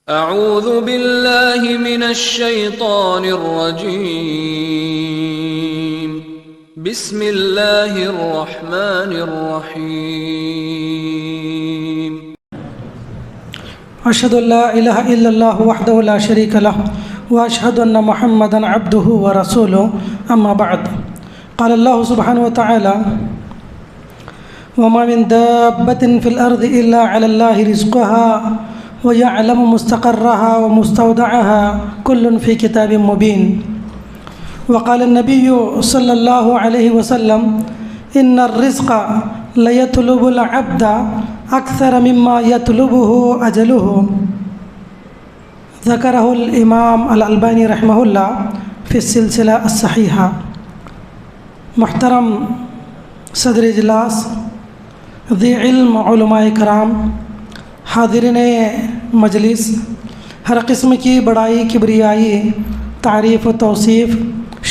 اعوذ باللہ من الشیطان الرجیم بسم اللہ الرحمن الرحیم اشہد ان لا الہ الا اللہ وحدہ لا شریک لہ واشہد ان محمدا عبدہ ورسولہ اما بعد قال اللہ سبحانہ وتعالی وما من دابۃ فی الارض الا علی اللہ رزقها وَيَعْلَمُ مُسْتَقَرَّهَا وَمُسْتَوْدَعَهَا كُلٌّ فِي كِتَابٍ مُبِينٍ وقال النبي صلى الله عليه وسلم إن الرزق ليطلب العبد أكثر مما يطلبه أجله ذكره الإمام الألباني رحمه الله في السلسلة الصحيحة. محترم صدر اجلاس، ذی علم علماء کرام، حاضرین مجلس، ہر قسم کی بڑائی کبریائی، تعریف و توصیف،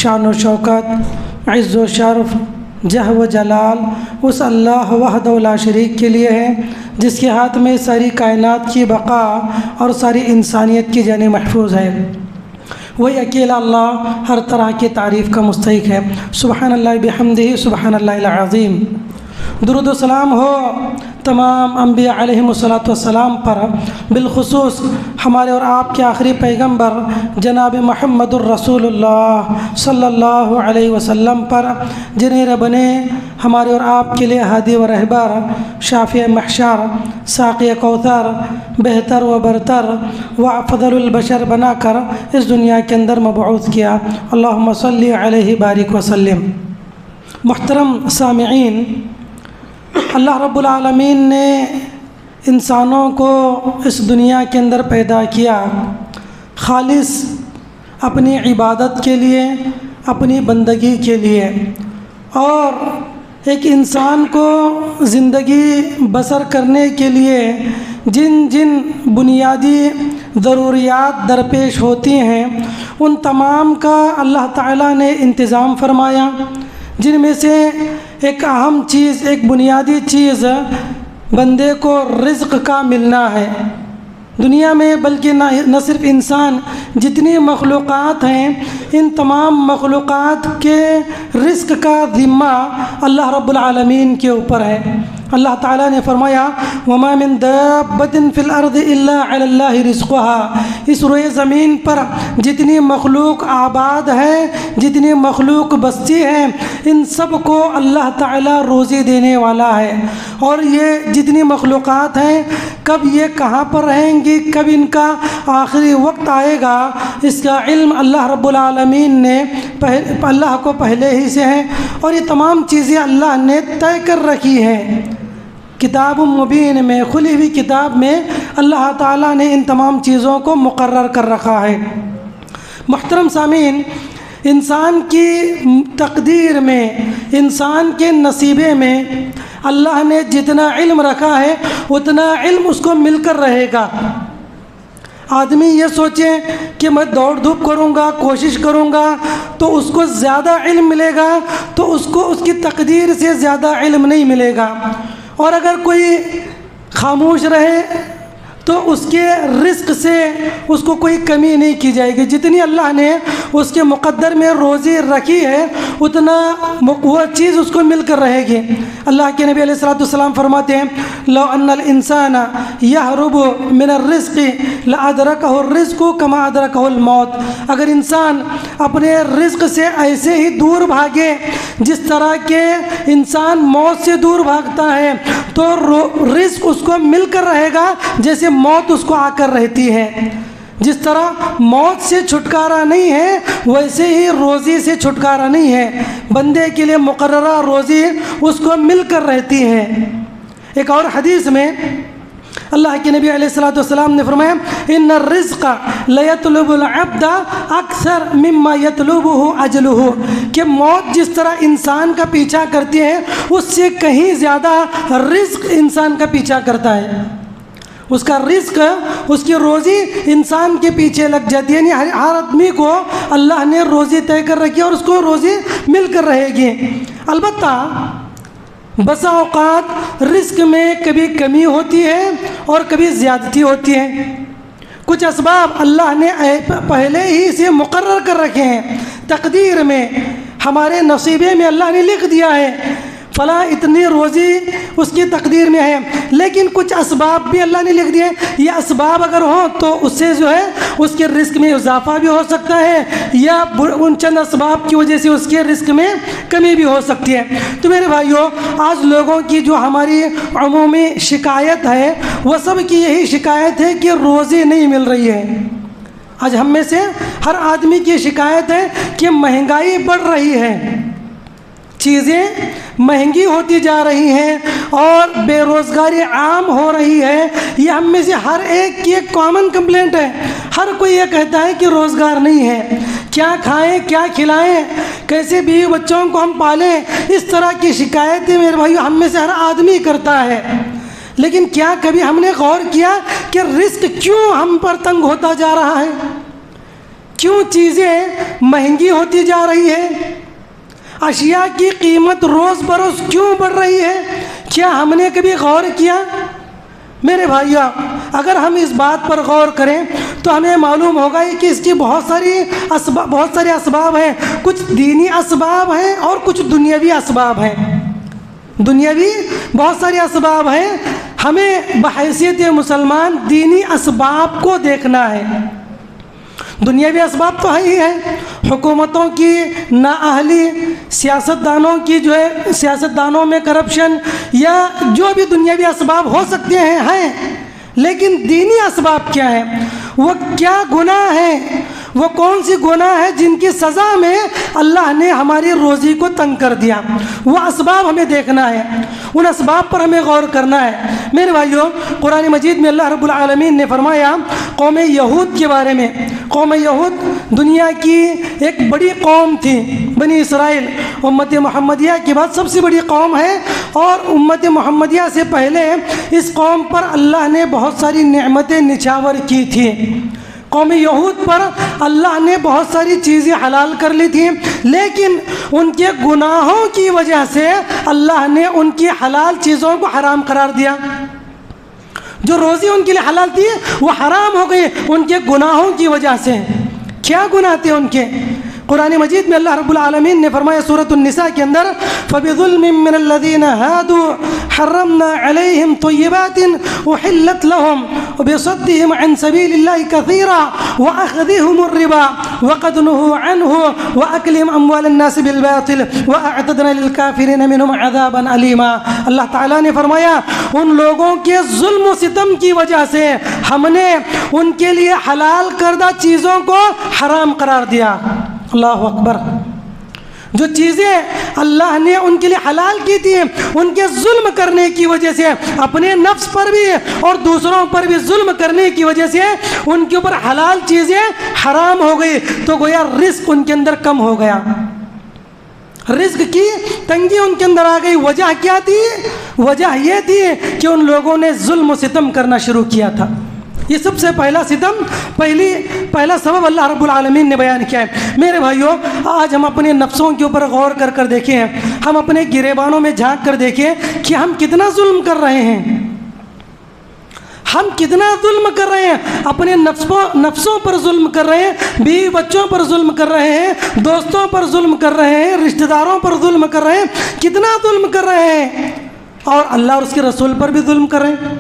شان و شوکت، عز و شرف، جہ و جلال اس اللہ وحدہ لا شریک کے لیے ہے جس کے ہاتھ میں ساری کائنات کی بقا اور ساری انسانیت کی جانیں محفوظ ہے. وہی اکیلا اللہ ہر طرح کی تعریف کا مستحق ہے. سبحان اللہ بحمدہ، سبحان اللہ العظیم. درود و سلام ہو تمام انبیاء علیہم السلام پر، بالخصوص ہمارے اور آپ کے آخری پیغمبر جناب محمد الرسول اللہ صلی اللہ علیہ وسلم پر، جنہیں رب نے ہمارے اور آپ کے لیے ہادی و رہبر، شافع محشر، ساقی کوثر، بہتر و برتر و افضل البشر بنا کر اس دنیا کے اندر مبعوث کیا. اللہم صلی علیہ بارک وسلم. محترم سامعین، اللہ رب العالمین نے انسانوں کو اس دنیا کے اندر پیدا کیا خالص اپنی عبادت کے لیے، اپنی بندگی کے لیے، اور ایک انسان کو زندگی بسر کرنے کے لیے جن جن بنیادی ضروریات درپیش ہوتی ہیں ان تمام کا اللہ تعالیٰ نے انتظام فرمایا، جن میں سے ایک اہم چیز، ایک بنیادی چیز بندے کو رزق کا ملنا ہے. دنیا میں بلکہ نہ صرف انسان، جتنی مخلوقات ہیں ان تمام مخلوقات کے رزق کا ذمہ اللہ رب العالمین کے اوپر ہے. اللہ تعالیٰ نے فرمایا وما من دابۃ فی الارض الا علی اللہ رزقها. اس روئے زمین پر جتنی مخلوق آباد ہے، جتنی مخلوق بستی ہے، ان سب کو اللہ تعالیٰ روزی دینے والا ہے. اور یہ جتنی مخلوقات ہیں کب یہ کہاں پر رہیں گی، کب ان کا آخری وقت آئے گا، اس کا علم اللہ رب العالمین نے اللہ کو پہلے ہی سے ہے. اور یہ تمام چیزیں اللہ نے طے کر رکھی ہیں. کتاب مبین میں، کھلی ہوئی کتاب میں اللہ تعالیٰ نے ان تمام چیزوں کو مقرر کر رکھا ہے. محترم سامعین، انسان کی تقدیر میں، انسان کے نصیبے میں اللہ نے جتنا علم رکھا ہے اتنا علم اس کو مل کر رہے گا. آدمی یہ سوچے کہ میں دوڑ دھوپ کروں گا، کوشش کروں گا تو اس کو زیادہ علم ملے گا، تو اس کو اس کی تقدیر سے زیادہ علم نہیں ملے گا. اور اگر کوئی خاموش رہے تو اس کے رزق سے اس کو کوئی کمی نہیں کی جائے گی. جتنی اللہ نے اس کے مقدر میں روزی رکھی ہے اتنا وہ چیز اس کو مل کر رہے گی. اللہ کے نبی علیہ السلام فرماتے ہیں لو ان الانسان یہرب من الرزق لادرکہ الرزق کما ادرکہ الموت. اگر انسان اپنے رزق سے ایسے ہی دور بھاگے جس طرح کے انسان موت سے دور بھاگتا ہے تو رزق اس کو مل کر رہے گا جیسے موت اس کو آ کر رہتی ہے. جس طرح موت سے چھٹکارا نہیں ہے ویسے ہی روزی سے چھٹکارا نہیں ہے. بندے کے لیے مقررہ روزی اس کو مل کر رہتی ہے. ایک اور حدیث میں اللہ کے نبی علیہ السلام نے فرمایا ان الرزق لیطلب العبد اکثر مما یطلبہ اجلہ، کہ موت جس طرح انسان کا پیچھا کرتی ہے اس سے کہیں زیادہ رزق انسان کا پیچھا کرتا ہے. اس کا رزق، اس کی روزی انسان کے پیچھے لگ جاتی ہے. یعنی ہر آدمی کو اللہ نے روزی طے کر رکھی ہے اور اس کو روزی مل کر رہے گی. البتہ بسا اوقات رزق میں کبھی کمی ہوتی ہے اور کبھی زیادتی ہوتی ہے. کچھ اسباب اللہ نے پہلے ہی سے مقرر کر رکھے ہیں، تقدیر میں ہمارے نصیبے میں اللہ نے لکھ دیا ہے فلاں اتنی روزی اس کی تقدیر میں ہے، لیکن کچھ اسباب بھی اللہ نے لکھ دیے، یہ اسباب اگر ہوں تو اس سے جو ہے اس کے رزق میں اضافہ بھی ہو سکتا ہے، یا ان چند اسباب کی وجہ سے اس کے رزق میں کمی بھی ہو سکتی ہے۔ تو میرے بھائیوں، آج لوگوں کی جو ہماری عمومی شکایت ہے وہ سب کی یہی شکایت ہے کہ روزی نہیں مل رہی ہے۔ آج ہم میں سے ہر آدمی کی شکایت ہے کہ مہنگائی بڑھ رہی ہے، چیزیں مہنگی ہوتی جا رہی ہیں اور بے روزگاری عام ہو رہی ہے۔ یہ ہم میں سے ہر ایک کی ایک کامن کمپلینٹ ہے، ہر کوئی یہ کہتا ہے کہ روزگار نہیں ہے، کیا کھائیں کیا کھلائیں، کیسے بیوی بچوں کو ہم پالیں، اس طرح کی شکایتیں میرے بھائیو ہم میں سے ہر آدمی کرتا ہے۔ لیکن کیا کبھی ہم نے غور کیا کہ رزق کیوں ہم پر تنگ ہوتا جا رہا ہے، کیوں چیزیں مہنگی ہوتی جا رہی ہے، اشیاء کی قیمت روز بروز کیوں بڑھ رہی ہے؟ کیا ہم نے کبھی غور کیا؟ میرے بھائیو، اگر ہم اس بات پر غور کریں تو ہمیں معلوم ہوگا کہ اس کی بہت سارے اسباب ہیں، کچھ دینی اسباب ہیں اور کچھ دنیاوی اسباب ہیں۔ دنیاوی بہت سارے اسباب ہیں، ہمیں بحیثیت مسلمان دینی اسباب کو دیکھنا ہے۔ دنیاوی اسباب تو ہے ہی ہے، حکومتوں کی نااہلی، سیاستدانوں کی جو ہے سیاستدانوں میں کرپشن، یا جو بھی دنیاوی اسباب ہو سکتے ہیں، لیکن دینی اسباب کیا ہیں؟ وہ کیا گناہ ہیں، وہ کون سی گناہ ہے جن کی سزا میں اللہ نے ہماری روزی کو تنگ کر دیا؟ وہ اسباب ہمیں دیکھنا ہے، ان اسباب پر ہمیں غور کرنا ہے۔ میرے بھائیوں، قرآن مجید میں اللہ رب العالمین نے فرمایا قوم یہود کے بارے میں۔ قوم یہود دنیا کی ایک بڑی قوم تھی، بنی اسرائیل امت محمدیہ کے بعد سب سے بڑی قوم ہے، اور امت محمدیہ سے پہلے اس قوم پر اللہ نے بہت ساری نعمتیں نچھاور کی تھی۔ قوم یہود پر اللہ نے بہت ساری چیزیں حلال کر لی تھیں، لیکن ان کے گناہوں کی وجہ سے اللہ نے ان کی حلال چیزوں کو حرام قرار دیا۔ جو روزی ان کے لیے حلال تھی وہ حرام ہو گئی ان کے گناہوں کی وجہ سے۔ کیا گناہ تھے ان کے؟ قرآن مجید میں اللہ رب العالمین نے فرمایا سورۃ النساء کے اندر فَبِظُلْمٍ مِّنَ الَّذِينَ هَادُوا حَرَّمْنَا عَلَيْهِمْ طَيِّبَاتٍ أُحِلَّتْ لَهُمْ وَبِصَدِّهِمْ عَنْ سَبِيلِ اللَّهِ كَثِيرًا وَأَخْذِهِمُ الرِّبَا وَقَدْ نُهُوا عَنْهُ وَأَكْلِهِمْ أَمْوَالَ النَّاسِ بِالْبَاطِلِ وَأَعْتَدْنَا لِلْكَافِرِينَ مِنْهُمْ عَذَابًا أَلِيمًا۔ اللہ تعالیٰ نے فرمایا ان لوگوں کے ظلم و ستم کی وجہ سے ہم نے ان کے لیے حلال کردہ چیزوں کو حرام قرار دیا۔ اللہ اکبر۔ جو چیزیں اللہ نے ان کے لیے حلال کی تھی، ان کے ظلم کرنے کی وجہ سے، اپنے نفس پر بھی اور دوسروں پر بھی ظلم کرنے کی وجہ سے ان کے اوپر حلال چیزیں حرام ہو گئی، تو گویا رزق ان کے اندر کم ہو گیا، رزق کی تنگی ان کے اندر آ گئی۔ وجہ کیا تھی؟ وجہ یہ تھی کہ ان لوگوں نے ظلم و ستم کرنا شروع کیا تھا۔ یہ سب سے پہلا ستم، پہلا سبب اللہ رب العالمین نے بیان کیا ہے۔ میرے بھائیوں، آج ہم اپنے نفسوں کے اوپر غور کر دیکھیں، ہم اپنے گریبانوں میں جھانک کر دیکھیں کہ ہم کتنا ظلم کر رہے ہیں، ہم کتنا ظلم کر رہے ہیں، اپنے نفسوں پر ظلم کر رہے ہیں، بیوی بچوں پر ظلم کر رہے ہیں، دوستوں پر ظلم کر رہے ہیں، رشتہ داروں پر ظلم کر رہے ہیں، کتنا ظلم کر رہے ہیں، اور اللہ اور اس کے رسول پر بھی ظلم کر رہے ہیں،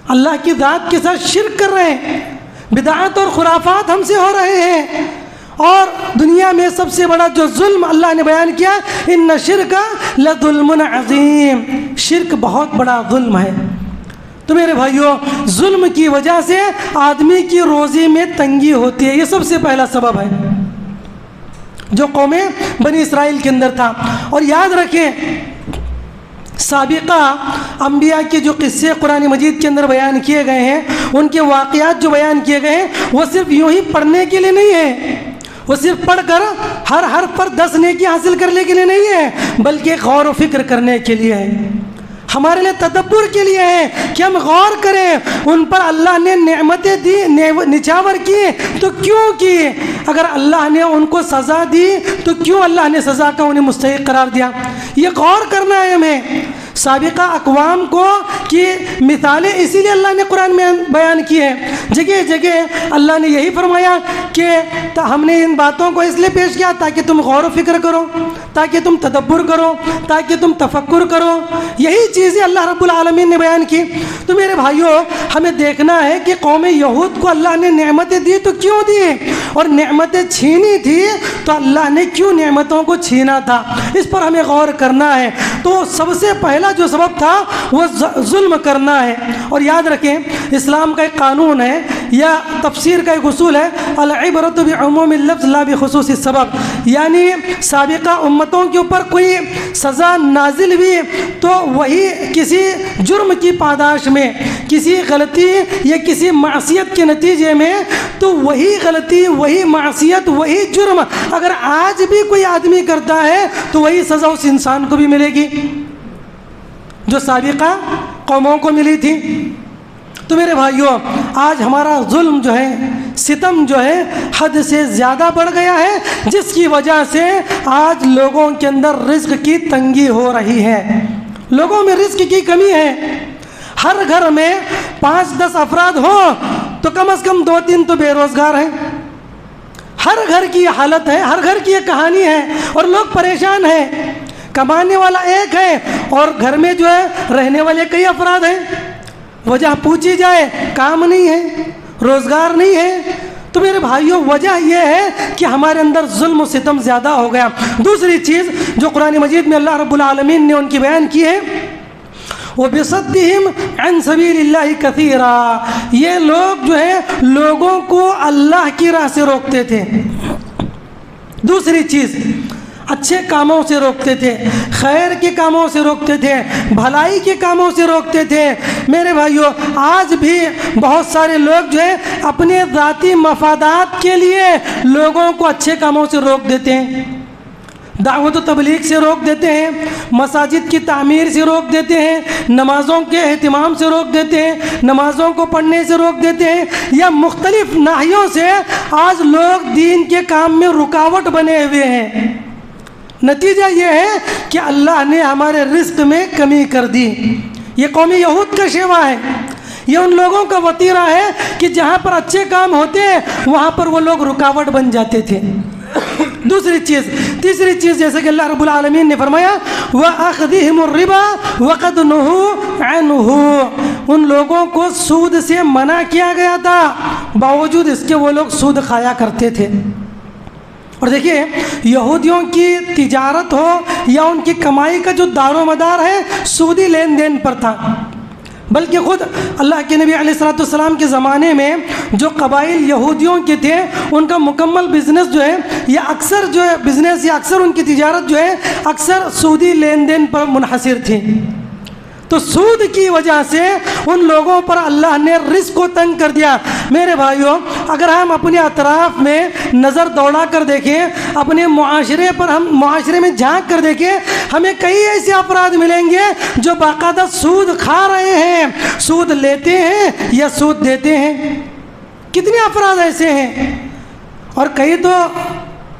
اللہ کی ذات کے ساتھ شرک کر رہے ہیں، بدعات اور خرافات ہم سے ہو رہے ہیں۔ اور دنیا میں سب سے بڑا جو ظلم اللہ نے بیان کیا، ان شرک لظلم عظیم، شرک بہت بڑا ظلم ہے۔ تو میرے بھائیوں، ظلم کی وجہ سے آدمی کی روزی میں تنگی ہوتی ہے، یہ سب سے پہلا سبب ہے جو قوم بنی اسرائیل کے اندر تھا۔ اور یاد رکھیں، سابقہ انبیاء کے جو قصے قرآن مجید کے اندر بیان کیے گئے ہیں، ان کے واقعات جو بیان کیے گئے ہیں، وہ صرف یوں ہی پڑھنے کے لیے نہیں ہے، وہ صرف پڑھ کر ہر حرف پر 10 نیکی حاصل کرنے کے لیے نہیں ہے، بلکہ غور و فکر کرنے کے لیے ہے، ہمارے لیے تدبر کے لیے ہے کہ ہم غور کریں ان پر اللہ نے نعمتیں دی، نچھاور کی تو کیوں کی، اگر اللہ نے ان کو سزا دی تو کیوں اللہ نے سزا کا انہیں مستحق قرار دیا، یہ غور کرنا ہے ہمیں۔ سابقہ اقوام کو کی مثالیں اسی لیے اللہ نے قرآن میں بیان کی ہیں. جگہ جگہ اللہ نے یہی فرمایا کہ ہم نے ان باتوں کو اس لیے پیش کیا تاکہ تم غور و فکر کرو، تاکہ تم تدبر کرو، تاکہ تم تفکر کرو. یہی چیزیں اللہ رب العالمین نے بیان کی. تو میرے بھائیوں، ہمیں دیکھنا ہے کہ قوم یہود کو اللہ نے نعمتیں دی تو کیوں دی، اور نعمتیں چھینی تھی تو اللہ نے کیوں نعمتوں کو چھینا تھا، اس پر ہمیں غور کرنا ہے. تو سب سے پہلا جو سبب تھا وہ ظلم کرنا ہے. اور یاد رکھیں، اسلام کا ایک قانون ہے یا تفسیر کا ایک اصول ہے، العبرۃ بعموم اللفظ لا بخصوص السبب. یعنی سابقہ امتوں کے اوپر کوئی سزا نازل ہوئی تو وہی کسی جرم کی پاداش میں، کسی غلطی یا کسی معصیت کے نتیجے میں، تو وہی غلطی، وہی معصیت، وہی جرم اگر آج بھی کوئی آدمی کرتا ہے تو وہی سزا اس انسان کو بھی ملے گی جو سابقہ قوموں کو ملی تھی. تو میرے بھائیوں، آج ہمارا ظلم جو ہے، ستم جو ہے، حد سے زیادہ بڑھ گیا ہے، جس کی وجہ سے آج لوگوں کے اندر رزق کی تنگی ہو رہی ہے، لوگوں میں رزق کی کمی ہے. ہر گھر میں 5-10 افراد ہوں تو کم از کم 2-3 تو بے روزگار ہیں. ہر گھر کی یہ حالت ہے، ہر گھر کی یہ کہانی ہے، اور لوگ پریشان ہیں. کمانے والا ایک ہے اور گھر میں جو ہے رہنے والے کئی افراد ہیں. وجہ پوچھی جائے، کام نہیں ہے، روزگار نہیں ہے. تو میرے بھائیوں، وجہ یہ ہے کہ ہمارے اندر ظلم و ستم زیادہ ہو گیا. دوسری چیز جو قرآن مجید میں اللہ رب العالمین نے ان کی بیان کی ہے، وَبِصَدِّهِمْ عَنْ سَبِيلِ اللَّهِ كَثِيرًا، یہ لوگ جو ہے لوگوں کو اللہ کی راہ سے روکتے تھے. دوسری چیز، اچھے کاموں سے روکتے تھے، خیر کے کاموں سے روکتے تھے، بھلائی کے کاموں سے روکتے تھے. میرے بھائیوں، آج بھی بہت سارے لوگ جو ہے اپنے ذاتی مفادات کے لیے لوگوں کو اچھے کاموں سے روک دیتے ہیں. دعوت و تبلیغ سے روک دیتے ہیں، مساجد کی تعمیر سے روک دیتے ہیں، نمازوں کے اہتمام سے روک دیتے ہیں، نمازوں کو پڑھنے سے روک دیتے ہیں، یا مختلف ناحیوں سے آج لوگ دین کے کام میں رکاوٹ بنے ہوئے ہیں. نتیجہ یہ ہے کہ اللہ نے ہمارے رزق میں کمی کر دی. یہ قوم یہود کا شیوا ہے، یہ ان لوگوں کا وتیرہ ہے کہ جہاں پر اچھے کام ہوتے ہیں وہاں پر وہ لوگ رکاوٹ بن جاتے تھے. تیسری چیز جیسے کہ اللہ رب العالمین نے فرمایا وَأَخْذِهِمُ الرِّبَا وَقَدْ نُهُوا عَنْهُ، ان لوگوں کو سود سے منع کیا گیا تھا، باوجود اس کے وہ لوگ سود کھایا کرتے تھے. اور دیکھیے، یہودیوں کی تجارت ہو یا ان کی کمائی کا جو دار و مدار ہے سودی لین دین پر تھا. بلکہ خود اللہ کے نبی علیہ السلام کے زمانے میں جو قبائل یہودیوں کے تھے ان کا مکمل بزنس جو ہے یا اکثر جو ہے بزنس یا اکثر ان کی تجارت جو ہے اکثر سودی لین دین پر منحصر تھی. تو سود کی وجہ سے ان لوگوں پر اللہ نے رزق کو تنگ کر دیا. میرے بھائیوں، اگر ہم اپنے اطراف میں نظر دوڑا کر دیکھیں، اپنے معاشرے پر، ہم معاشرے میں جھانک کر دیکھیں، ہمیں کئی ایسے افراد ملیں گے جو باقاعدہ سود کھا رہے ہیں، سود لیتے ہیں یا سود دیتے ہیں. کتنے افراد ایسے ہیں؟ اور کئی تو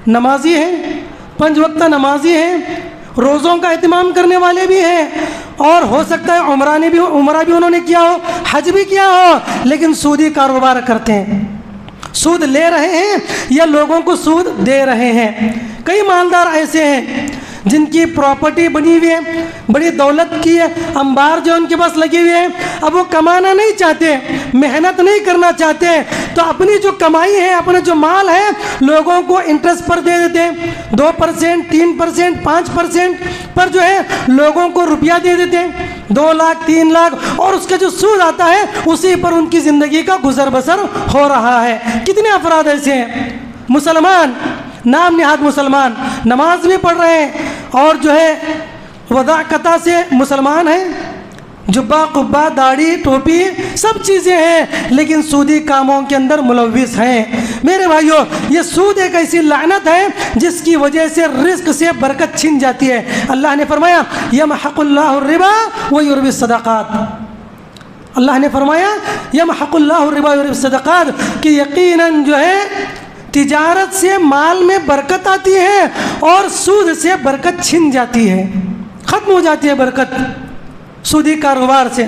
نمازی ہیں، 5 وقتہ نمازی ہیں، روزوں کا اہتمام کرنے والے بھی ہیں، اور ہو سکتا ہے عمرہ بھی انہوں نے کیا ہو، حج بھی کیا ہو، لیکن سودی کاروبار کرتے ہیں، سود لے رہے ہیں یا لوگوں کو سود دے رہے ہیں. کئی مالدار ایسے ہیں جن کی پراپرٹی بنی ہوئی ہے، بڑی دولت کی ہے، انبار جو ان کے پاس لگے ہوئے ہیں، اب وہ کمانا نہیں چاہتے، محنت نہیں کرنا چاہتے، تو اپنی جو کمائی ہے، اپنا جو مال ہے، لوگوں کو انٹرسٹ پر دے دیتے ہیں. 2%، 3%، 5% پر جو ہے لوگوں کو روپیہ دے دیتے ہیں، 2 لاکھ 3 لاکھ، اور اس کا جو سود آتا ہے اسی پر ان کی زندگی کا گزر بسر ہو رہا ہے. کتنے افراد ایسے ہیں؟ مسلمان، نام نہاد مسلمان، نماز بھی پڑھ رہے ہیں اور جو ہے وضاقتہ سے مسلمان ہیں، جبہ قبہ داڑھی ٹوپی سب چیزیں ہیں، لیکن سودی کاموں کے اندر ملوث ہیں. میرے بھائیوں، یہ سود ایک ایسی لعنت ہے جس کی وجہ سے رزق سے برکت چھن جاتی ہے. اللہ نے فرمایا یمحق اللہ الربا ویربی الصدقات، اللہ نے فرمایا یمحق اللہ الربا ویربی الصدقات، کہ یقیناً جو ہے تجارت سے مال میں برکت آتی ہے اور سود سے برکت چھن جاتی ہے، ختم ہو جاتی ہے برکت. سودی کاروبار سے.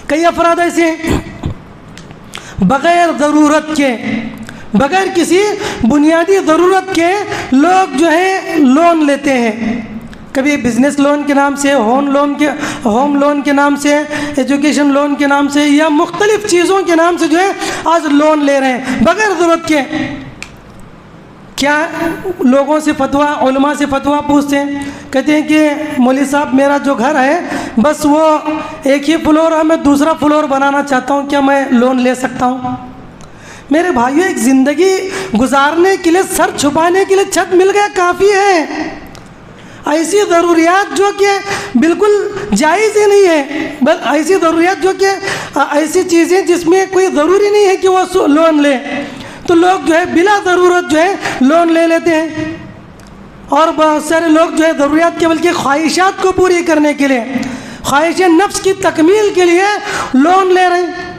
کئی افراد ایسے ہیں بغیر ضرورت کے، بغیر کسی بنیادی ضرورت کے لوگ جو ہے لون لیتے ہیں. کبھی بزنس لون کے نام سے، ہوم لون کے نام سے، ایجوکیشن لون کے نام سے، یا مختلف چیزوں کے نام سے جو ہے آج لون لے رہے ہیں بغیر ضرورت کے. کیا لوگوں سے فتویٰ، علماء سے فتویٰ پوچھتے ہیں، کہتے ہیں کہ مولوی صاحب میرا جو گھر ہے بس وہ ایک ہی فلور ہے، میں دوسرا فلور بنانا چاہتا ہوں، کیا میں لون لے سکتا ہوں؟ میرے بھائیو، ایک زندگی گزارنے کے لیے، سر چھپانے کے لیے چھت مل گیا کافی ہے. ایسی ضروریات جو کہ بالکل جائز ہی نہیں ہے، ایسی ضروریات جو کہ ایسی چیزیں جس میں کوئی ضروری نہیں ہے کہ وہ لون لے، تو لوگ جو ہے بلا ضرورت جو ہے لون لے لیتے ہیں. اور بہت سارے لوگ جو ہے ضروریات کے بلکہ خواہشات کو پوری کرنے کے لیے، خواہش نفس کی تکمیل کے لیے لون لے رہے ہیں.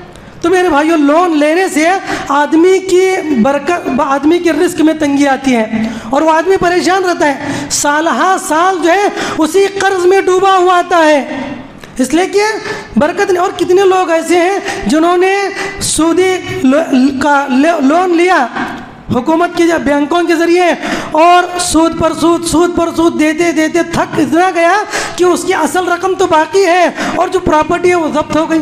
تو میرے بھائیو، لون لینے سے آدمی کی برکت، آدمی کے رزق میں تنگی آتی ہے اور وہ آدمی پریشان رہتا ہے، سال ہا سال جو ہے اسی قرض میں ڈوبا ہوا آتا ہے، اس لیے کہ برکت نہیں. اور کتنے لوگ ایسے ہیں جنہوں نے سودی کا لون لیا حکومت کے بینکوں کے ذریعے، اور سود پر سود دیتے دیتے تھک اتنا گیا کہ اس کی اصل رقم تو باقی ہے اور جو پراپرٹی ہے وہ ضبط ہو گئی.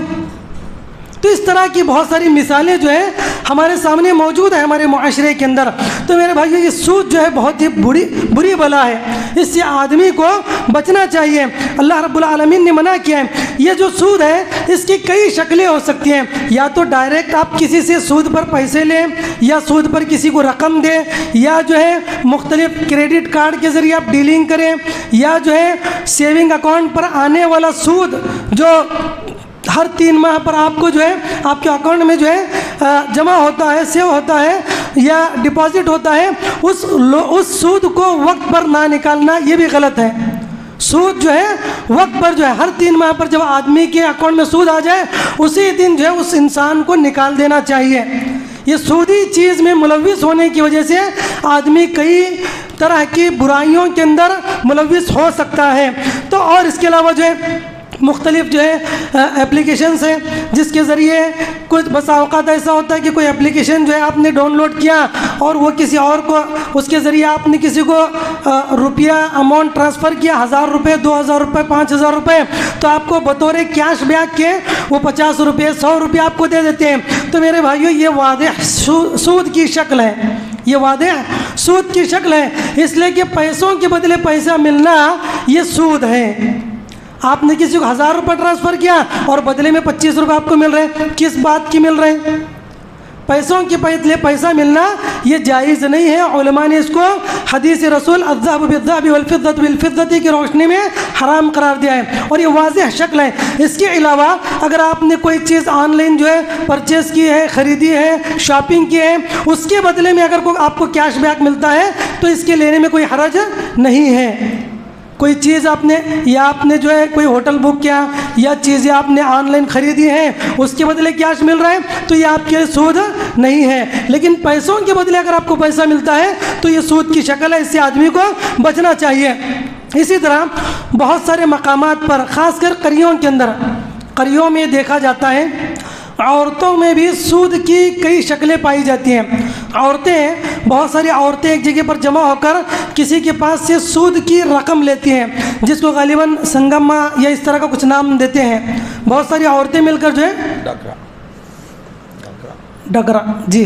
تو اس طرح کی بہت ساری مثالیں جو ہیں ہمارے سامنے موجود ہیں ہمارے معاشرے کے اندر. تو میرے بھائیو، یہ سود جو ہے بہت ہی بری بلا ہے، اس سے آدمی کو بچنا چاہیے. اللہ رب العالمین نے منع کیا ہے. یہ جو سود ہے اس کی کئی شکلیں ہو سکتی ہیں، یا تو ڈائریکٹ آپ کسی سے سود پر پیسے لیں، یا سود پر کسی کو رقم دیں، یا جو ہے مختلف کریڈٹ کارڈ کے ذریعے آپ ڈیلنگ کریں، یا جو ہے سیونگ اکاؤنٹ پر آنے والا سود جو ہر 3 ماہ پر آپ کو جو ہے آپ کے اکاؤنٹ میں جو ہے جمع ہوتا ہے، سیو ہوتا ہے یا ڈپازٹ ہوتا ہے، اس سود کو وقت پر نہ نکالنا یہ بھی غلط ہے. سود جو ہے وقت پر جو ہے ہر 3 ماہ پر جب آدمی کے اکاؤنٹ میں سود آ جائے اسی دن جو ہے اس انسان کو نکال دینا چاہیے. یہ سودی چیز میں ملوث ہونے کی وجہ سے آدمی کئی طرح کی برائیوں کے اندر ملوث ہو سکتا ہے. تو اور اس کے علاوہ جو ہے مختلف جو ہے اپلیکیشنز ہیں جس کے ذریعے کچھ بسا اوقات ایسا ہوتا ہے کہ کوئی اپلیکیشن جو ہے آپ نے ڈاؤن لوڈ کیا اور وہ کسی اور کو، اس کے ذریعے آپ نے کسی کو روپیہ اماؤنٹ ٹرانسفر کیا، 1000 روپے، 2000 روپے، 5000 روپے، تو آپ کو بطور کیش بیک کے وہ 50 روپے، 100 روپے آپ کو دے دیتے ہیں. تو میرے بھائیو، یہ واضح سود کی شکل ہے، یہ واضح سود کی شکل ہے، اس لیے کہ پیسوں کے بدلے پیسہ ملنا یہ سود ہے. آپ نے کسی کو 1000 روپے ٹرانسفر کیا اور بدلے میں 25 روپے آپ کو مل رہے ہیں، کس بات کی مل رہے ہیں؟ پیسوں کے بدلے پیسہ ملنا یہ جائز نہیں ہے. علماء نے اس کو حدیث رسول الذهب بالذهب والفضة بالفضة کی روشنی میں حرام قرار دیا ہے، اور یہ واضح شکل ہے. اس کے علاوہ اگر آپ نے کوئی چیز آن لائن جو ہے پرچیز کی ہے، خریدی ہے، شاپنگ کی ہے، اس کے بدلے میں اگر آپ کو کیش بیک ملتا ہے تو اس کے لینے میں کوئی حرج نہیں ہے. کوئی چیز آپ نے جو ہے کوئی ہوٹل بک کیا یا چیزیں آپ نے آن لائن خریدی ہیں، اس کے بدلے کیش مل رہا ہے تو یہ آپ کے سود نہیں ہے. لیکن پیسوں کے بدلے اگر آپ کو پیسہ ملتا ہے تو یہ سود کی شکل ہے، اس سے آدمی کو بچنا چاہیے. اسی طرح بہت سارے مقامات پر، خاص کر قریوں کے اندر، قریوں میں دیکھا جاتا ہے عورتوں میں بھی سود کی کئی شکلیں پائی جاتی ہیں. عورتیں، بہت ساری عورتیں ایک جگہ پر جمع ہو کر کسی کے پاس سے سود کی رقم لیتی ہیں، جس کو غالباً سنگما یا اس طرح کا کچھ نام دیتے ہیں. بہت ساری عورتیں مل کر جو ہے ڈگرا، جی،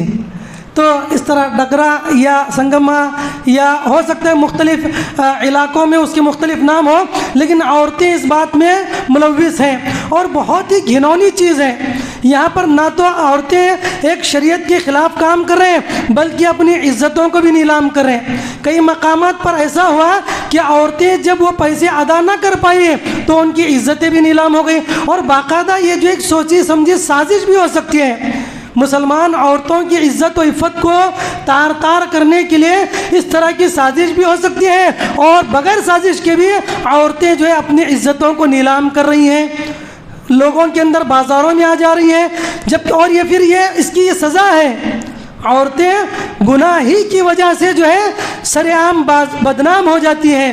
تو اس طرح ڈگرا یا سنگما یا ہو سکتا ہے مختلف علاقوں میں اس کے مختلف نام ہو، لیکن عورتیں اس بات میں ملوث ہیں اور بہت ہی گھنونی چیز ہے. یہاں پر نہ تو عورتیں ایک شریعت کے خلاف کام کر رہے ہیں بلکہ اپنی عزتوں کو بھی نیلام کر رہے ہیں. کئی مقامات پر ایسا ہوا کہ عورتیں جب وہ پیسے ادا نہ کر پائی تو ان کی عزتیں بھی نیلام ہو گئی، اور باقاعدہ یہ جو ایک سوچی سمجھی سازش بھی ہو سکتی ہے. مسلمان عورتوں کی عزت و عفت کو تار تار کرنے کے لیے اس طرح کی سازش بھی ہو سکتی ہے، اور بغیر سازش کے بھی عورتیں جو ہے اپنی عزتوں کو نیلام کر رہی ہیں، لوگوں کے اندر بازاروں میں آ جا رہی ہیں. جب اور یہ پھر یہ اس کی یہ سزا ہے. عورتیں گناہ ہی کی وجہ سے جو ہے سر عام بدنام ہو جاتی ہیں.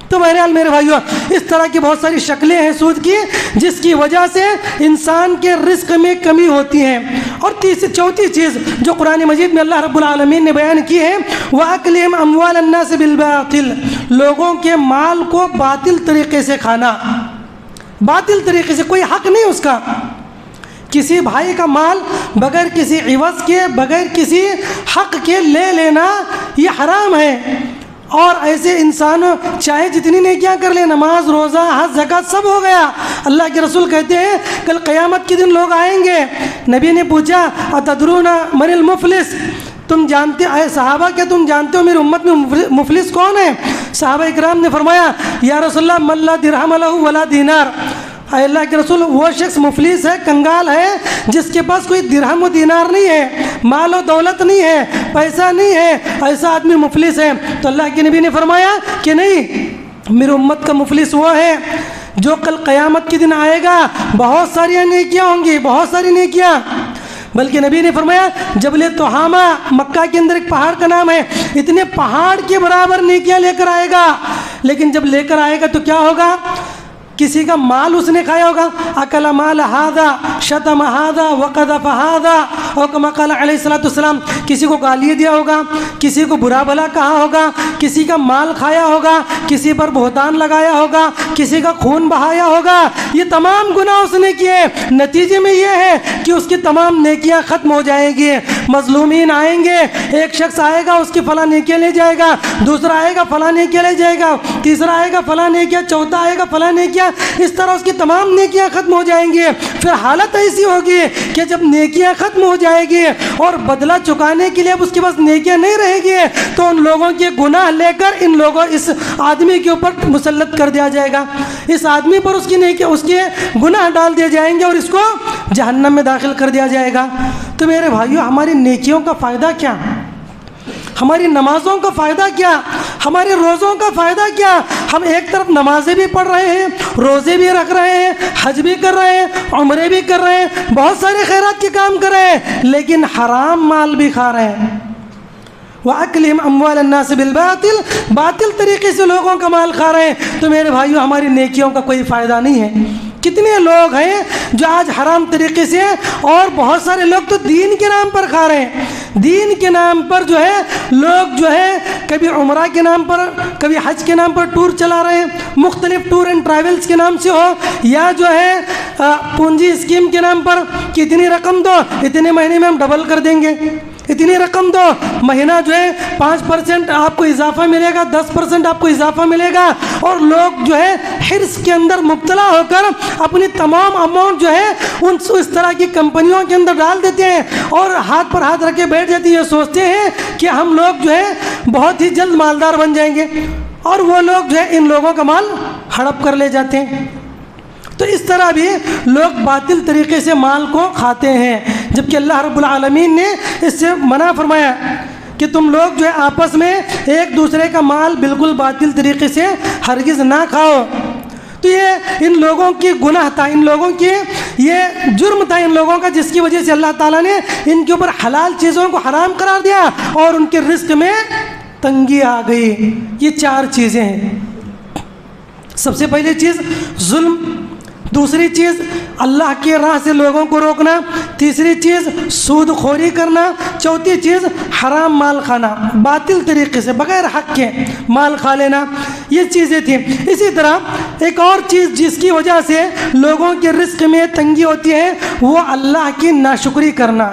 تو بہرحال میرے بھائیوں اس طرح کی بہت ساری شکلیں ہیں سود کی جس کی وجہ سے انسان کے رزق میں کمی ہوتی ہے. اور چوتھی چیز جو قرآن مجید میں اللہ رب العالمین نے بیان کی ہے وَأَكْلِهِمْ أَمْوَالَ النَّاسِ بِالْبَاطِلِ، لوگوں کے مال کو باطل طریقے سے کھانا. باطل طریقے سے، کوئی حق نہیں اس کا. کسی بھائی کا مال بغیر کسی عوض کے، بغیر کسی حق کے لے لینا یہ حرام ہے. اور ایسے انسان چاہے جتنی نیکیاں کر لے، نماز، روزہ، حج، زکوٰۃ سب ہو گیا. اللہ کے رسول کہتے ہیں کل قیامت کے دن لوگ آئیں گے. نبی نے پوچھا اتدرون من المفلس، تم جانتے اے صحابہ کیا تم جانتے ہو میری امت میں مفلس کون ہے؟ صحابہ اکرام نے فرمایا یا رسول اللہ من لا درہم لہ ولا دینار، اے اللہ کے رسول وہ شخص مفلس ہے، کنگال ہے جس کے پاس کوئی درہم و دینار نہیں ہے، مال و دولت نہیں ہے، پیسہ نہیں ہے، ایسا آدمی مفلس ہے. تو اللہ کے نبی نے فرمایا کہ نہیں، میری امت کا مفلس وہ ہے جو کل قیامت کے دن آئے گا، بہت ساری نیکیاں ہوں گی، بہت ساری نیکیاں. بلکہ نبی نے فرمایا جبل تہامہ، مکہ کے اندر ایک پہاڑ کا نام ہے، اتنے پہاڑ کے برابر نیکیاں لے کر آئے گا. لیکن جب لے کر آئے گا تو کیا ہوگا؟ کسی کا مال اس نے کھایا ہوگا، اکل مال ہذا شتم ہذا وقذف ہذا، اور کما قال علیہ الصلوۃ والسلام، کسی کو گالی دیا ہوگا، کسی کو برا بھلا کہا ہوگا، کسی کا مال کھایا ہوگا، کسی پر بہتان لگایا ہوگا، کسی کا خون بہایا ہوگا. یہ تمام گناہ اس نے کیے. نتیجے میں یہ ہے کہ اس کی تمام نیکیاں ختم ہو جائیں گی. مظلومین آئیں گے، ایک شخص آئے گا اس کی فلاں نیکیاں لے جائے گا، دوسرا آئے گا فلاں نیکیاں لے جائے گا، تیسرا آئے گا فلاں نیکیاں، چوتھا آئے گا فلاں نیکیاں. اس طرح اس کی تمام نیکیاں ختم ہو جائیں گی. پھر حالت ایسی ہوگی کہ جب نیکیاں ختم ہو جائے گی اور بدلہ چکانے کے لیے اب اس کے پاس نیکیاں نہیں رہے گی تو ان لوگوں کے گناہ لے کر اس آدمی کے اوپر مسلط کر دیا جائے گا. اس آدمی پر اس کے گناہ ڈال دیے جائیں گے اور اس کو جہنم میں داخل کر دیا جائے گا. تو میرے بھائیوں ہماری نیکیوں کا فائدہ کیا؟ ہماری نمازوں کا فائدہ کیا؟ ہمارے روزوں کا فائدہ کیا؟ ہم ایک طرف نمازیں بھی پڑھ رہے ہیں، روزے بھی رکھ رہے ہیں، حج بھی کر رہے ہیں، عمرے بھی کر رہے ہیں، بہت سارے خیرات کے کام کر رہے ہیں، لیکن حرام مال بھی کھا رہے ہیں. وَأَكْلِهِمْ أَمْوَالَ النَّاسِ بِالْبَاطِلِ، باطل طریقے سے لوگوں کا مال کھا رہے ہیں. تو میرے بھائیوں ہماری نیکیوں کا کوئی فائدہ نہیں ہے. کتنے لوگ ہیں جو آج حرام طریقے سے، اور بہت سارے لوگ تو دین کے نام پر کھا رہے ہیں. دین کے نام پر جو ہے لوگ جو ہے کبھی عمرہ کے نام پر، کبھی حج کے نام پر ٹور چلا رہے ہیں، مختلف ٹور اینڈ ٹریولز کے نام سے ہو، یا جو ہے پونجی اسکیم کے نام پر کہ اتنی رقم دو اتنے مہینے میں ہم ڈبل کر دیں گے، اتنی رقم دو، مہینہ جو ہے 5% آپ کو اضافہ ملے گا، 10% آپ کو اضافہ ملے گا. اور لوگ جو ہے حرص کے اندر مبتلا ہو کر اپنی تمام اماؤنٹ جو ہے اس طرح کی کمپنیوں کے اندر ڈال دیتے ہیں اور ہاتھ پر ہاتھ رکھ کے بیٹھ جاتے ہیں. یہ سوچتے ہیں کہ ہم لوگ جو ہے بہت ہی جلد مالدار بن جائیں گے، اور وہ لوگ جو ہے ان لوگوں کا مال ہڑپ کر لے جاتے ہیں. تو اس طرح بھی لوگ باطل طریقے سے مال کو کھاتے ہیں، جبکہ اللہ رب العالمین نے اس سے منع فرمایا کہ تم لوگ جو ہے آپس میں ایک دوسرے کا مال بالکل باطل طریقے سے ہرگز نہ کھاؤ. تو یہ ان لوگوں کی گناہ تھا، ان لوگوں کی یہ جرم تھا ان لوگوں کا، جس کی وجہ سے اللہ تعالیٰ نے ان کے اوپر حلال چیزوں کو حرام قرار دیا اور ان کے رزق میں تنگی آ گئی. یہ 4 چیزیں ہیں. سب سے پہلی چیز ظلم، دوسری چیز اللہ کی راہ سے لوگوں کو روکنا، تیسری چیز سود خوری کرنا، چوتھی چیز حرام مال کھانا، باطل طریقے سے بغیر حق کے مال کھا لینا. یہ چیزیں تھیں. اسی طرح ایک اور چیز جس کی وجہ سے لوگوں کے رزق میں تنگی ہوتی ہے وہ اللہ کی ناشکری کرنا،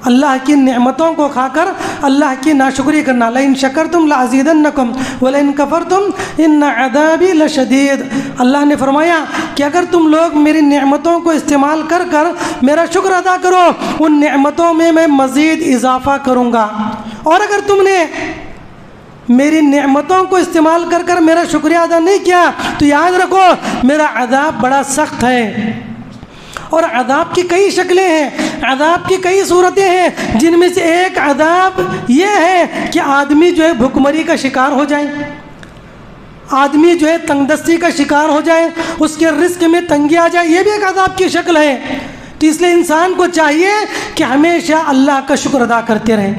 اللہ کی نعمتوں کو کھا کر اللہ کی ناشکری کرنا. لئن شکرتم لازیدنکم ولئن کفرتم ان عذابی لشدید. اللہ نے فرمایا کہ اگر تم لوگ میری نعمتوں کو استعمال کر کر میرا شکر ادا کرو، ان نعمتوں میں میں مزید اضافہ کروں گا، اور اگر تم نے میری نعمتوں کو استعمال کر کر میرا شکریہ ادا نہیں کیا تو یاد رکھو میرا عذاب بڑا سخت ہے. اور عذاب کی کئی شکلیں ہیں، عذاب کی کئی صورتیں ہیں، جن میں سے ایک عذاب یہ ہے کہ آدمی جو ہے بھوکمری کا شکار ہو جائے، آدمی جو ہے تنگ دستی کا شکار ہو جائے، اس کے رزق میں تنگی آ جائے. یہ بھی ایک عذاب کی شکل ہے. تو اس لیے انسان کو چاہیے کہ ہمیشہ اللہ کا شکر ادا کرتے رہیں.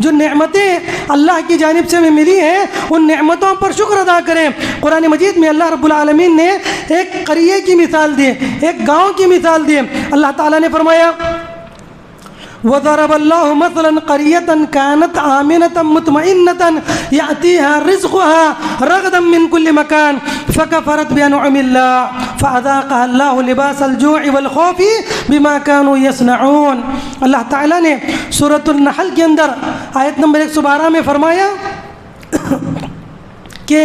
جو نعمتیں اللہ کی جانب سے ہمیں ملی ہیں ان نعمتوں پر شکر ادا کریں۔ قرآن مجید میں اللہ رب العالمین نے ایک قریے کی مثال دی، ایک گاؤں کی مثال دی۔ اللہ تعالیٰ نے فرمایا وَضَرَبَ اللَّهُ مَثَلًا قَرْيَةً كَانَتْ آمِنَةً مُطْمَئِنَّةً يَأْتِيهَا رِزْقُهَا رَغَدًا مِّن كُلِّ مَكَانٍ فَكَفَرَتْ بِأَنْعُمِ اللَّهِ فَأَذَاقَهَا اللَّهُ لِبَاسَ الْجُوعِ وَالْخَوْفِ بِمَا كَانُوا يَصْنَعُونَ۔ اللہ تعالیٰ نے سورۃ النحل کے اندر آیت نمبر 112 میں فرمایا کہ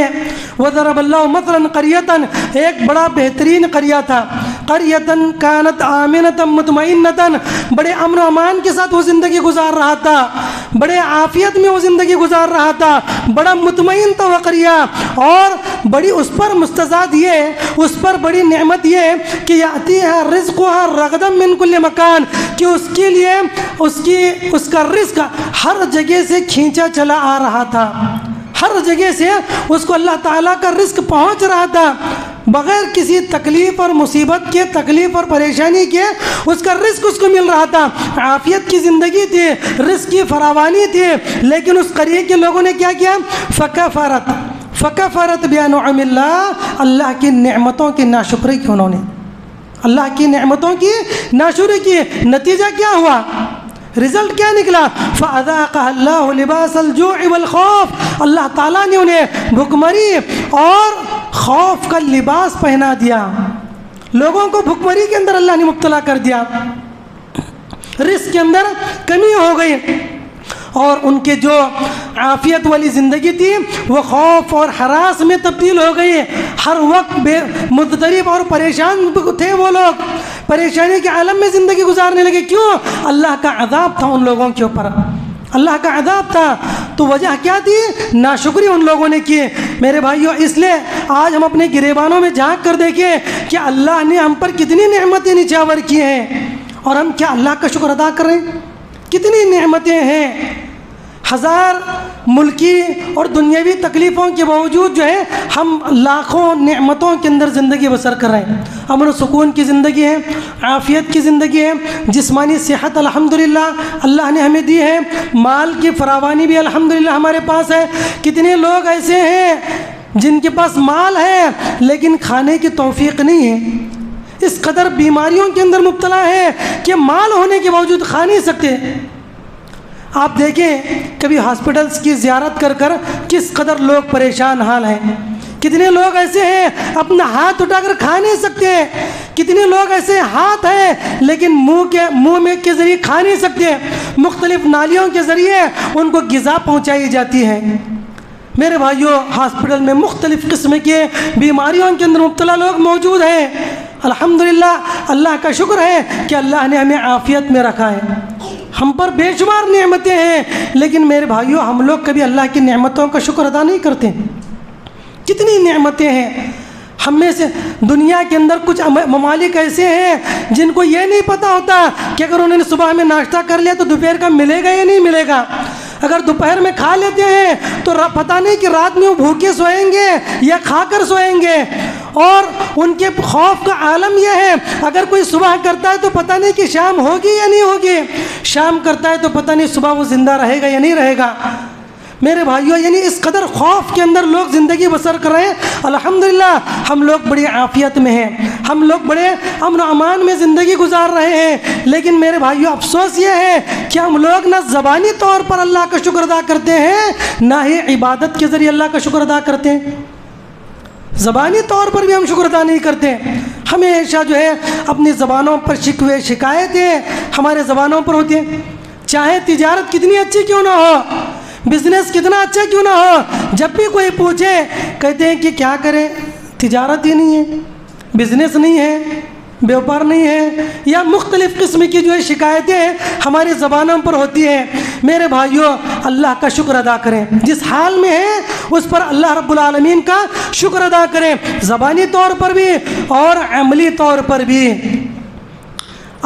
وَضَرَبَ اللَّهُ مَثَلًا قَرْيَةً، ایک بڑا بہترین قریہ تھا، قَرْيَةً كَانَتْ آمِنَةً مُطْمَئِنَّةً، بڑے امن و امان کے ساتھ وہ زندگی گزار رہا تھا، بڑے عافیت میں وہ زندگی گزار رہا تھا، بڑا مطمئن تھا وہ قریہ، اور بڑی اس پر مستزاد یہ، اس پر بڑی نعمت یہ کہ یأتیہا رزقہا رغدا من کل مکان، کہ اس کے لیے اس کا رزق ہر جگہ سے کھینچا چلا آ رہا تھا، ہر جگہ سے اس کو اللہ تعالیٰ کا رزق پہنچ رہا تھا، بغیر کسی تکلیف اور مصیبت کے، تکلیف اور پریشانی کے اس کا رزق اس کو مل رہا تھا، عافیت کی زندگی تھی، رزق کی فراوانی تھی۔ لیکن اس قریے کے لوگوں نے کیا کیا؟ فکفرت بانعم اللہ، اللہ کی نعمتوں کی ناشکری کی، انہوں نے اللہ کی نعمتوں کی ناشکری کی۔ نتیجہ کیا ہوا؟ رزلٹ کیا نکلا؟ فَأَذَاقَهَا اللَّهُ لِبَاسَ الْجُوعِ وَالْخَوْفِ، اللہ تعالیٰ نے انہیں بھوکمری اور خوف کا لباس پہنا دیا، لوگوں کو بھوکمری کے اندر اللہ نے مبتلا کر دیا، رزق کے اندر کمی ہو گئی، اور ان کے جو عافیت والی زندگی تھی وہ خوف اور ہراس میں تبدیل ہو گئی، ہر وقت مضطرب اور پریشان تھے، وہ لوگ پریشانی کے عالم میں زندگی گزارنے لگے۔ کیوں؟ اللہ کا عذاب تھا ان لوگوں کے اوپر، اللہ کا عذاب تھا۔ تو وجہ کیا تھی؟ ناشکری ان لوگوں نے کی۔ میرے بھائیوں، اس لیے آج ہم اپنے گریبانوں میں جھانک کر دیکھیں کہ اللہ نے ہم پر کتنی نعمتیں نچھاور کی ہیں، اور ہم کیا اللہ کا شکر ادا کر رہے ہیں؟ کتنی نعمتیں ہیں، ہزار ملکی اور دنیاوی تکلیفوں کے باوجود جو ہے ہم لاکھوں نعمتوں کے اندر زندگی بسر کر رہے ہیں۔ امن و سکون کی زندگی ہے، عافیت کی زندگی ہے، جسمانی صحت الحمدللہ اللہ نے ہمیں دی ہے، مال کی فراوانی بھی الحمدللہ ہمارے پاس ہے۔ کتنے لوگ ایسے ہیں جن کے پاس مال ہے لیکن کھانے کی توفیق نہیں ہے، اس قدر بیماریوں کے اندر مبتلا ہے کہ مال ہونے کے باوجود کھا نہیں سکتے۔ آپ دیکھیں کبھی ہاسپٹلس کی زیارت کر کر کس قدر لوگ پریشان حال ہیں، کتنے لوگ ایسے ہیں اپنا ہاتھ اٹھا کر کھا نہیں سکتے، کتنے لوگ ایسے ہاتھ ہیں لیکن منہ میں کے ذریعے کھا نہیں سکتے، مختلف نالیوں کے ذریعے ان کو غذا پہنچائی جاتی ہے۔ میرے بھائیوں، ہاسپٹل میں مختلف قسم کے بیماریوں کے اندر مبتلا لوگ موجود ہیں۔ الحمدللہ اللہ کا شکر ہے کہ اللہ نے ہمیں عافیت میں رکھا ہے، ہم پر بے شمار نعمتیں ہیں، لیکن میرے بھائیوں ہم لوگ کبھی اللہ کی نعمتوں کا شکر ادا نہیں کرتے۔ کتنی نعمتیں ہیں ہم میں سے۔ دنیا کے اندر کچھ ممالک ایسے ہیں جن کو یہ نہیں پتہ ہوتا کہ اگر انہوں نے صبح میں ناشتہ کر لیا تو دوپہر کا ملے گا یا نہیں ملے گا، اگر دوپہر میں کھا لیتے ہیں تو پتہ نہیں کہ رات میں وہ بھوکے سوئیں گے یا کھا کر سوئیں گے، اور ان کے خوف کا عالم یہ ہے اگر کوئی صبح کرتا ہے تو پتہ نہیں کہ شام ہوگی یا نہیں ہوگی، شام کرتا ہے تو پتہ نہیں صبح وہ زندہ رہے گا یا نہیں رہے گا۔ میرے بھائیوں، یعنی اس قدر خوف کے اندر لوگ زندگی بسر کر رہے ہیں۔ الحمدللہ ہم لوگ بڑی عافیت میں ہیں، ہم لوگ بڑے امن و امان میں زندگی گزار رہے ہیں، لیکن میرے بھائیوں افسوس یہ ہے کہ ہم لوگ نہ زبانی طور پر اللہ کا شکر ادا کرتے ہیں، نہ ہی عبادت کے ذریعے اللہ کا شکر ادا کرتے ہیں۔ زبانی طور پر بھی ہم شکر ادا نہیں کرتے، ہمیشہ جو ہے اپنی زبانوں پر شکوے شکایتیں ہمارے زبانوں پر ہوتی ہیں، چاہے تجارت کتنی اچھی کیوں نہ ہو، بزنس کتنا اچھا کیوں نہ ہو، جب بھی کوئی پوچھے کہتے ہیں کہ کیا کریں، تجارت ہی نہیں ہے، بزنس نہیں ہے، بیوپار نہیں ہے، یا مختلف قسم کی جو ہے شکایتیں ہماری زبانوں پر ہوتی ہیں۔ میرے بھائیوں، اللہ کا شکر ادا کریں، جس حال میں ہیں اس پر اللہ رب العالمین کا شکر ادا کریں، زبانی طور پر بھی اور عملی طور پر بھی۔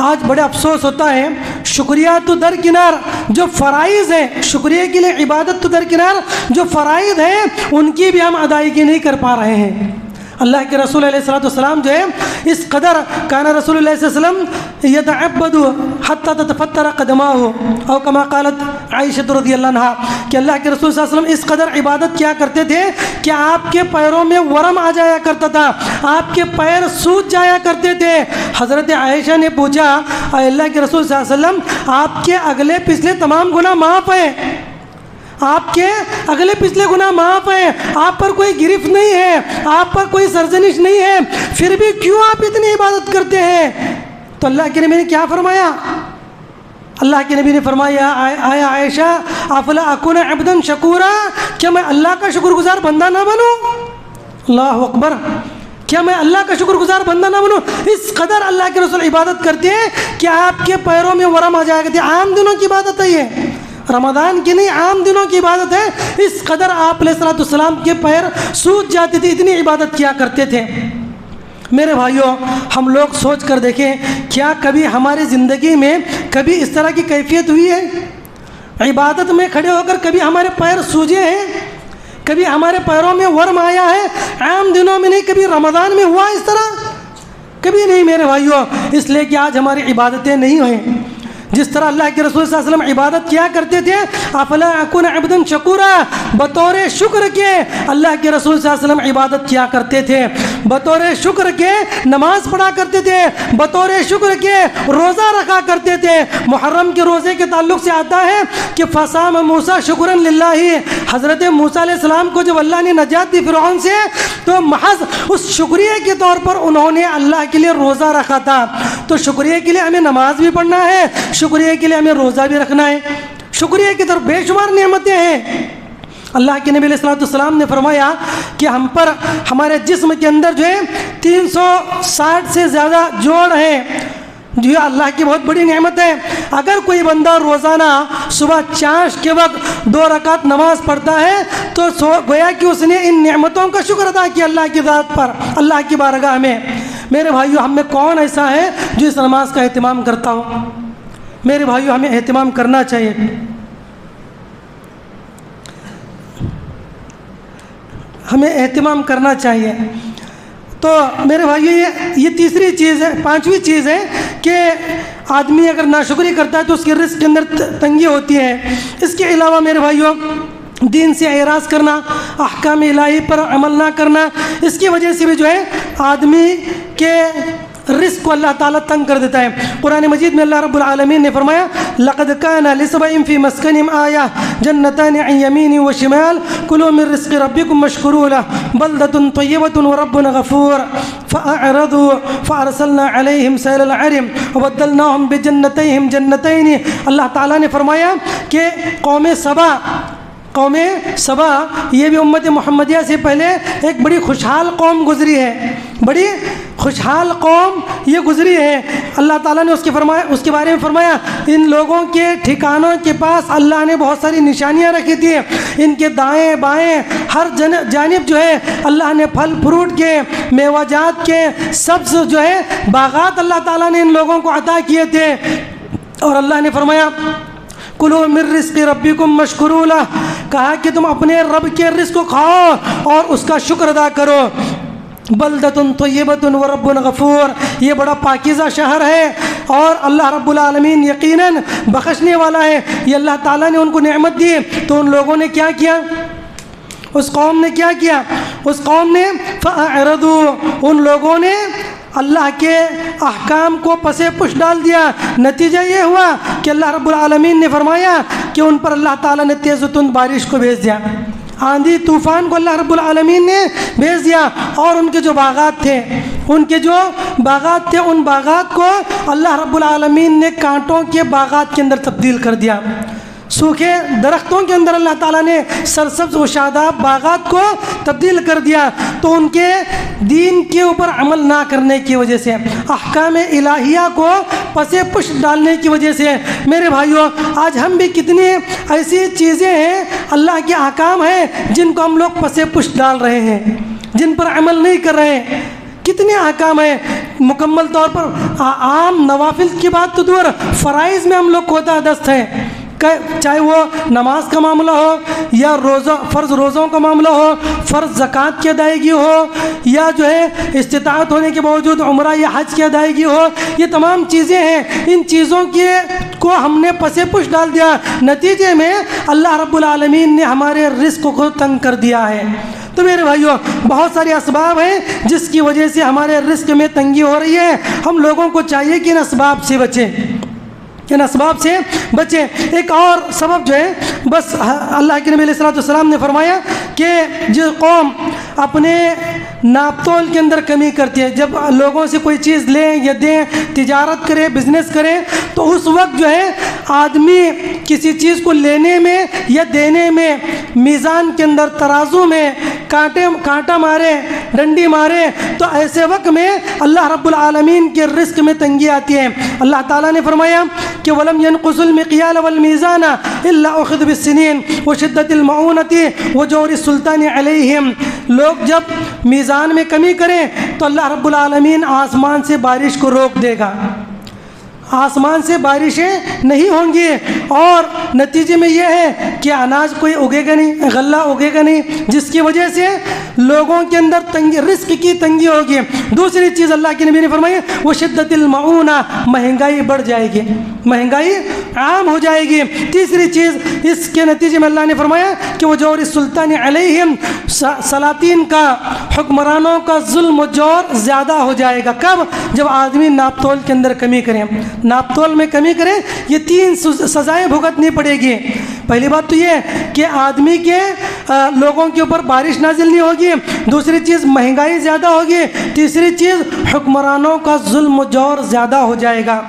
آج بڑے افسوس ہوتا ہے، شکریہ تو درکنار، جو فرائض ہیں، شکریہ کے لیے عبادت تو درکنار، جو فرائض ہیں ان کی بھی ہم ادائیگی نہیں کر پا رہے ہیں۔ اللہ کے رسول علیہ الصلوۃ والسلام جو ہے اس قدر کان رسول اللہ صلی اللہ علیہ وسلم یتعبد حتی تتفطر قدماہ او کما قالت عائشہ رضی اللہ عنہا کہ اللہ کے رسول صلی اللہ علیہ وسلم اس قدر عبادت کیا کرتے تھے کہ آپ کے پیروں میں ورم آ جایا کرتا تھا، آپ کے پیر سوج جایا کرتے تھے۔ حضرت عائشہ نے پوچھا اے اللہ کے رسول صلی اللہ علیہ وسلم آپ کے اگلے پچھلے تمام گناہ معاف ہیں، آپ کے اگلے پچھلے گناہ معاف ہیں، آپ پر کوئی گرفت نہیں ہے، آپ پر کوئی سرزنش نہیں ہے، پھر بھی کیوں آپ اتنی عبادت کرتے ہیں؟ تو اللہ کے نبی نے کیا فرمایا؟ اللہ کے نبی نے فرمایا آیا عائشہ افلا اکون عبدا شکورا، کیا میں اللہ کا شکر گزار بندہ نہ بنوں؟ اللہ اکبر، کیا میں اللہ کا شکر گزار بندہ نہ بنوں؟ اس قدر اللہ کے رسول عبادت کرتے ہیں کہ آپ کے پیروں میں ورم آ جائے گا۔ عام دنوں کی عبادت ہے، یہ رمضان کی نہیں، عام دنوں کی عبادت ہے۔ اس قدر آپ علیہ الصلوۃ والسلام کے پیر سوج جاتے تھے، اتنی عبادت کیا کرتے تھے۔ میرے بھائیوں، ہم لوگ سوچ کر دیکھیں کیا کبھی ہماری زندگی میں کبھی اس طرح کی کیفیت ہوئی ہے؟ عبادت میں کھڑے ہو کر کبھی ہمارے پیر سوجے ہیں؟ کبھی ہمارے پیروں میں ورم آیا ہے؟ عام دنوں میں نہیں، کبھی رمضان میں ہوا اس طرح؟ کبھی نہیں میرے بھائیوں، اس لیے کہ آج ہماری عبادتیں نہیں ہوئیں جس طرح اللہ کے رسول صلی اللہ علیہ وسلم عبادت کیا کرتے تھے۔ افلا اکون عبدا شکورا، بطور شکر کے اللہ کے رسول صلی اللہ علیہ وسلم عبادت کیا کرتے تھے، بطور شکر کے نماز پڑھا کرتے تھے، بطور شکر کے روزہ رکھا کرتے تھے۔ محرم کے روزے کے تعلق سے آتا ہے کہ فصام موسیٰ شکرا للہ، حضرت موسیٰ علیہ السلام کو جب اللہ نے نجات دی فرعون سے تو محض اس شکریہ کے طور پر انہوں نے اللہ کے لیے روزہ رکھا تھا۔ تو شکریہ کے لیے ہمیں نماز بھی پڑھنا ہے، شکریہ کے لیے ہمیں روزہ بھی رکھنا ہے، شکریہ کی طرف بے شمار نعمتیں ہیں۔ اللہ کے نبی علیہ الصلوۃ والسلام نے فرمایا کہ ہم پر ہمارے جسم کے اندر جو ہے 360 سے زیادہ جوڑ ہیں، جو اللہ کی بہت بڑی نعمت ہے۔ اگر کوئی بندہ روزانہ صبح چاش کے وقت 2 رکعت نماز پڑھتا ہے تو گویا کہ اس نے ان نعمتوں کا شکر ادا کیا اللہ کی ذات پر، اللہ کی بارگاہ میں۔ میرے بھائیو، ہم میں کون ایسا ہے جو اس نماز کا اہتمام کرتا ہو؟ میرے بھائیو، ہمیں اہتمام کرنا چاہیے۔ ہمیں اہتمام کرنا چاہیے۔ تو میرے بھائیو، یہ تیسری چیز ہے۔ 5ویں چیز ہے کہ آدمی اگر ناشکری کرتا ہے تو اس کے رزق کے اندر تنگی ہوتی ہے۔ اس کے علاوہ میرے بھائیو، دین سے اعراض کرنا، احکام الہی پر عمل نہ کرنا، اس کی وجہ سے بھی جو ہے آدمی کے رزق کو اللہ تعالیٰ تنگ کر دیتا ہے۔ قرآن مجید میں اللہ رب العالمین نے فرمایا لقد كان لسبع في مسكنهم آية جنتان عن يمين وشمال كلوا من رزق ربكم واشكروا له بلدة طيبة ورب غفور فأعرضوا فأرسلنا عليهم سيل العرم وبدلناهم بجنتيهم جنتين۔ اللہ تعالیٰ نے فرمایا کہ قوم سبا یہ بھی امت محمدیہ سے پہلے ایک بڑی خوشحال قوم گزری ہے، بڑی خوشحال قوم یہ گزری ہے۔ اللہ تعالیٰ نے اس کے بارے میں فرمایا ان لوگوں کے ٹھکانوں کے پاس اللہ نے بہت ساری نشانیاں رکھی تھی، ان کے دائیں بائیں ہر جانب جو ہے اللہ نے پھل فروٹ کے، میوہ جات کے سبز جو ہے باغات اللہ تعالیٰ نے ان لوگوں کو عطا کیے تھے۔ اور اللہ نے فرمایا کلوا من رزق ربکم واشکروا لہ، کہا کہ تم اپنے رب کے رزق کو کھاؤ اور اس کا شکر ادا کرو۔ بلدۃ طیبۃ ورب غفور، یہ بڑا پاکیزہ شہر ہے اور اللہ رب العالمین یقیناً بخشنے والا ہے۔ یہ اللہ تعالیٰ نے ان کو نعمت دی تو ان لوگوں نے کیا کیا؟ اس قوم نے کیا کیا؟ اس قوم نے فأعرضوا، ان لوگوں نے اللہ کے احکام کو پسے پش ڈال دیا۔ نتیجہ یہ ہوا کہ اللہ رب العالمین نے فرمایا کہ ان پر اللہ تعالیٰ نے تیز و تند بارش کو بھیج دیا، آندھی طوفان کو اللہ رب العالمین نے بھیج دیا، اور ان کے جو باغات تھے ان باغات کو اللہ رب العالمین نے کانٹوں کے باغات کے اندر تبدیل کر دیا۔ سوکھے درختوں کے اندر اللہ تعالیٰ نے سرسبز و شاداب باغات کو تبدیل کر دیا۔ تو ان کے دین کے اوپر عمل نہ کرنے کی وجہ سے، احکام الہیہ کو پسے پش ڈالنے کی وجہ سے، میرے بھائیوں آج ہم بھی کتنی ایسی چیزیں ہیں، اللہ کے احکام ہیں جن کو ہم لوگ پسے پش ڈال رہے ہیں، جن پر عمل نہیں کر رہے ہیں۔ کتنے احکام ہیں مکمل طور پر، عام نوافل کی بات تو دور، فرائض میں ہم لوگ کوتاہ دست ہیں۔ چاہے وہ نماز کا معاملہ ہو یا فرض روزوں کا معاملہ ہو، فرض زکوٰۃ کی ادائیگی ہو، یا جو ہے استطاعت ہونے کے باوجود عمرہ یا حج کی ادائیگی ہو، یہ تمام چیزیں ہیں، ان چیزوں کو ہم نے پس پش ڈال دیا، نتیجے میں اللہ رب العالمین نے ہمارے رزق کو تنگ کر دیا ہے۔ تو میرے بھائیوں، بہت سارے اسباب ہیں جس کی وجہ سے ہمارے رزق میں تنگی ہو رہی ہے، ہم لوگوں کو چاہیے کہ ان اسباب سے بچیں، ان اسباب سے بچیں۔ ایک اور سبب جو ہے، بس اللہ کے نبی علیہ السلام نے فرمایا کہ جو قوم اپنے ناپ تول کے اندر کمی کرتی ہے، جب لوگوں سے کوئی چیز لیں یا دیں، تجارت کرے، بزنس کرے، تو اس وقت جو ہے آدمی کسی چیز کو لینے میں یا دینے میں میزان کے اندر، ترازو میں کانٹا مارے، ڈنڈی مارے، تو ایسے وقت میں اللہ رب العالمین کے رزق میں تنگی آتی ہے۔ اللہ تعالیٰ نے فرمایا کہ وَلَمْ يَنْقُصُ الْمِقْيَالَ وَالْمِيزَانَ إِلَّا أُخِذُوا بِالسِّنِينِ وَشِدَّةِ الْمَعُونَةِ وَجَوْرِ السُّلْطَانِ عَلَيْهِمْ۔ لوگ جب میزان میں کمی کریں تو اللہ رب العالمین آسمان سے بارش کو روک دے گا، آسمان سے بارشیں نہیں ہوں گی، اور نتیجے میں یہ ہے کہ اناج کوئی اگے گا نہیں، غلہ اگے گا نہیں، جس کی وجہ سے لوگوں کے اندر تنگی، رزق کی تنگی ہوگی۔ دوسری چیز اللہ کے نبی نے فرمائی وہ شدت المعونہ، مہنگائی بڑھ جائے گی، مہنگائی عام ہو جائے گی۔ تیسری چیز اس کے نتیجے میں اللہ نے فرمایا کہ وہ جور السلطان علیہم، سلاطین کا، حکمرانوں کا ظلم و جور زیادہ ہو جائے گا۔ کب؟ جب آدمی ناپ تول کے اندر کمی کریں، ناپ تول میں کمی کریں، یہ 3 سزائیں بھگتنی پڑے گی۔ پہلی بات تو یہ کہ آدمی کے لوگوں کے اوپر بارش نازل نہیں ہوگی، دوسری چیز مہنگائی زیادہ ہوگی، تیسری چیز حکمرانوں کا ظلم و جور زیادہ ہو جائے گا۔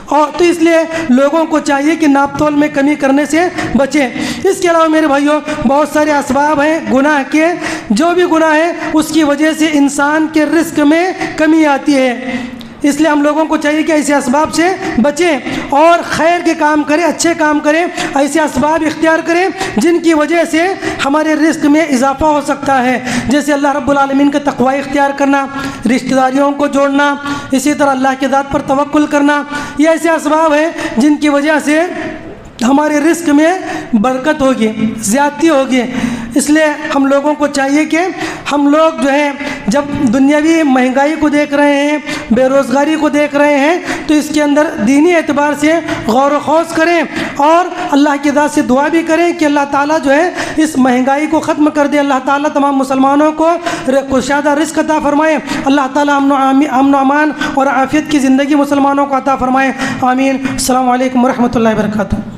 اور تو اس لیے لوگوں کو چاہیے کہ ناپ تول میں کمی کرنے سے بچیں۔ اس کے علاوہ میرے بھائیوں، بہت سارے اسباب ہیں گناہ کے، جو بھی گناہ ہے اس کی وجہ سے انسان کے رزق میں کمی آتی ہے، اس لیے ہم لوگوں کو چاہیے کہ ایسے اسباب سے بچیں اور خیر کے کام کریں، اچھے کام کریں، ایسے اسباب اختیار کریں جن کی وجہ سے ہمارے رزق میں اضافہ ہو سکتا ہے، جیسے اللہ رب العالمین کا تقوی اختیار کرنا، رشتہ داریوں کو جوڑنا، اسی طرح اللہ کی ذات پر توکل کرنا۔ یہ ایسے اسباب ہیں جن کی وجہ سے ہمارے رزق میں برکت ہوگی، زیادتی ہوگی۔ اس لیے ہم لوگوں کو چاہیے کہ ہم لوگ جو ہے جب دنیاوی مہنگائی کو دیکھ رہے ہیں، بے روزگاری کو دیکھ رہے ہیں، تو اس کے اندر دینی اعتبار سے غور و خوض کریں اور اللہ کی ذات سے دعا بھی کریں کہ اللہ تعالیٰ جو ہے اس مہنگائی کو ختم کر دے، اللہ تعالیٰ تمام مسلمانوں کو کشادہ رزق عطا فرمائے، اللہ تعالیٰ امن و امان اور عافیت کی زندگی مسلمانوں کو عطا فرمائے، آمین۔ السلام علیکم ورحمۃ اللہ وبرکاتہ۔